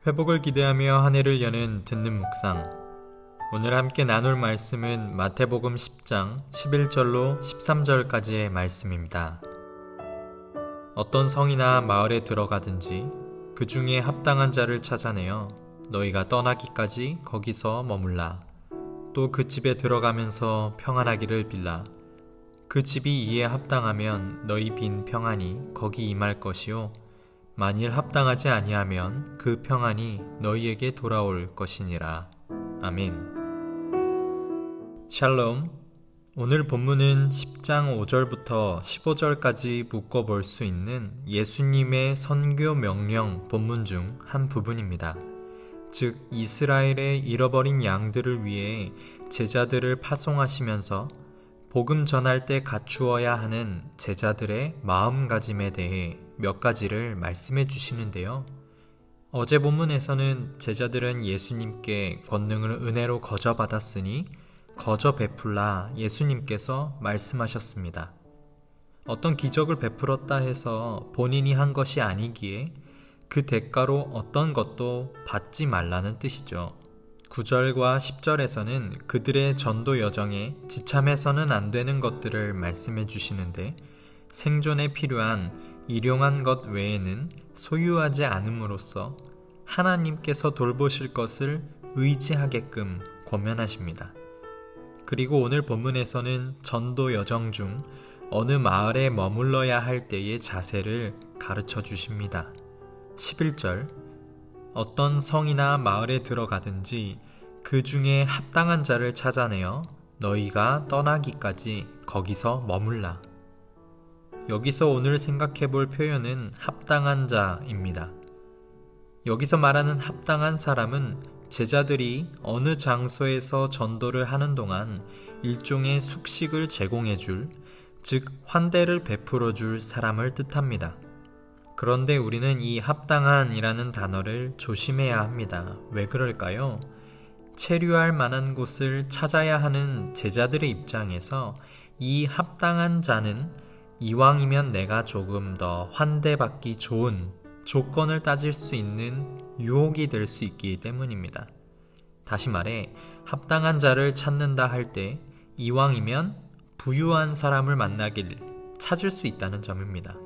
회복을 기대하며 한 해를 여는 듣는 묵상. 오늘 함께 나눌 말씀은 마태복음 10장 11절로 13절까지의 말씀입니다. 어떤 성이나 마을에 들어가든지 그 중에 합당한 자를 찾아내어 너희가 떠나기까지 거기서 머물라. 또 그 집에 들어가면서 평안하기를 빌라. 그 집이 이에 합당하면 너희 빈 평안이 거기 임할 것이요 만일 합당하지 아니하면 그 평안이 너희에게 돌아올 것이니라. 아멘. 샬롬. 오늘 본문은 10장 5절부터 15절까지 묶어볼 수 있는 예수님의 선교 명령 본문 중 한 부분입니다. 즉 이스라엘의 잃어버린 양들을 위해 제자들을 파송하시면서 복음 전할 때 갖추어야 하는 제자들의 마음가짐에 대해 몇 가지를 말씀해 주시는데요. 어제 본문에서는 제자들은 예수님께 권능을 은혜로 거저 받았으니 거저 베풀라 예수님께서 말씀하셨습니다. 어떤 기적을 베풀었다 해서 본인이 한 것이 아니기에 그 대가로 어떤 것도 받지 말라는 뜻이죠. 9절과 10절에서는 그들의 전도 여정에 지참해서는 안 되는 것들을 말씀해 주시는데 생존에 필요한 일용한 것 외에는 소유하지 않음으로써 하나님께서 돌보실 것을 의지하게끔 권면하십니다. 그리고 오늘 본문에서는 전도 여정 중 어느 마을에 머물러야 할 때의 자세를 가르쳐 주십니다. 11절 어떤 성이나 마을에 들어가든지 그 중에 합당한 자를 찾아내어 너희가 떠나기까지 거기서 머물라. 여기서 오늘 생각해 볼 표현은 합당한 자입니다. 여기서 말하는 합당한 사람은 제자들이 어느 장소에서 전도를 하는 동안 일종의 숙식을 제공해 줄, 즉 환대를 베풀어 줄 사람을 뜻합니다. 그런데 우리는 이 합당한이라는 단어를 조심해야 합니다. 왜 그럴까요? 체류할 만한 곳을 찾아야 하는 제자들의 입장에서 이 합당한 자는 이왕이면 내가 조금 더 환대받기 좋은 조건을 따질 수 있는 유혹이 될 수 있기 때문입니다. 다시 말해 합당한 자를 찾는다 할 때 이왕이면 부유한 사람을 만나길 찾을 수 있다는 점입니다.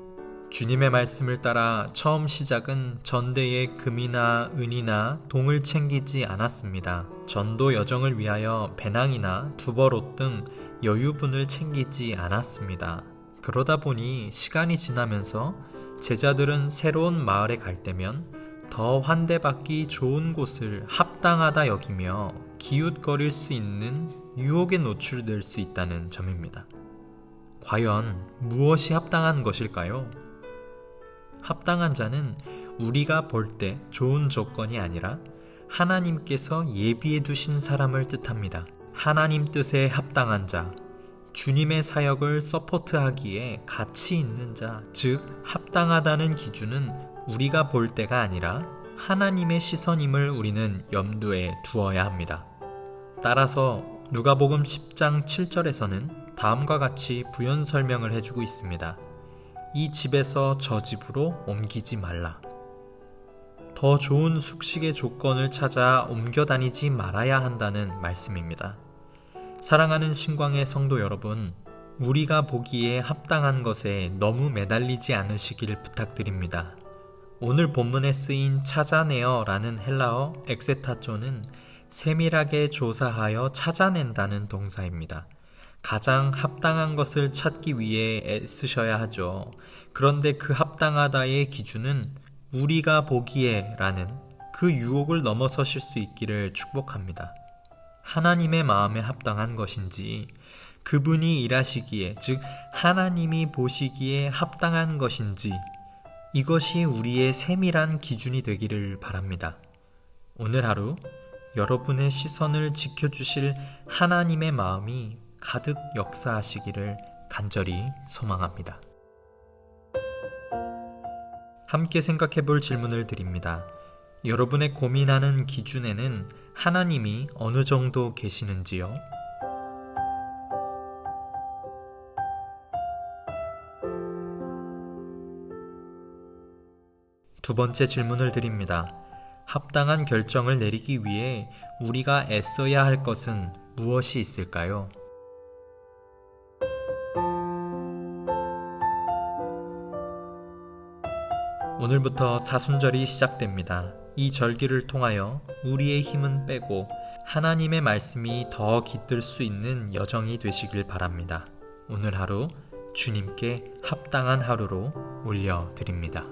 주님의 말씀을 따라 처음 시작은 전대의 금이나 은이나 동을 챙기지 않았습니다. 전도 여정을 위하여 배낭이나 두벌옷 등 여유분을 챙기지 않았습니다. 그러다 보니 시간이 지나면서 제자들은 새로운 마을에 갈 때면 더 환대받기 좋은 곳을 합당하다 여기며 기웃거릴 수 있는 유혹에 노출될 수 있다는 점입니다. 과연 무엇이 합당한 것일까요? 합당한 자는 우리가 볼 때 좋은 조건이 아니라 하나님께서 예비해 두신 사람을 뜻합니다. 하나님 뜻에 합당한 자, 주님의 사역을 서포트하기에 가치 있는 자, 즉 합당하다는 기준은 우리가 볼 때가 아니라 하나님의 시선임을 우리는 염두에 두어야 합니다. 따라서 누가복음 10장 7절에서는 다음과 같이 부연 설명을 해주고 있습니다. 이 집에서 저 집으로 옮기지 말라. 더 좋은 숙식의 조건을 찾아 옮겨 다니지 말아야 한다는 말씀입니다. 사랑하는 신광의 성도 여러분, 우리가 보기에 합당한 것에 너무 매달리지 않으시길 부탁드립니다. 오늘 본문에 쓰인 찾아내어 라는 헬라어 엑세타조는 세밀하게 조사하여 찾아낸다는 동사입니다. 가장 합당한 것을 찾기 위해 애쓰셔야 하죠. 그런데 그 합당하다의 기준은 우리가 보기에 라는 그 유혹을 넘어서실 수 있기를 축복합니다. 하나님의 마음에 합당한 것인지 그분이 일하시기에, 즉 하나님이 보시기에 합당한 것인지 이것이 우리의 세밀한 기준이 되기를 바랍니다. 오늘 하루 여러분의 시선을 지켜주실 하나님의 마음이 가득 역사하시기를 간절히 소망합니다. 함께 생각해 볼 질문을 드립니다. 여러분의 고민하는 기준에는 하나님이 어느 정도 계시는지요? 두 번째 질문을 드립니다. 합당한 결정을 내리기 위해 우리가 애써야 할 것은 무엇이 있을까요? 오늘부터 사순절이 시작됩니다. 이 절기를 통하여 우리의 힘은 빼고 하나님의 말씀이 더 깃들 수 있는 여정이 되시길 바랍니다. 오늘 하루 주님께 합당한 하루로 올려드립니다.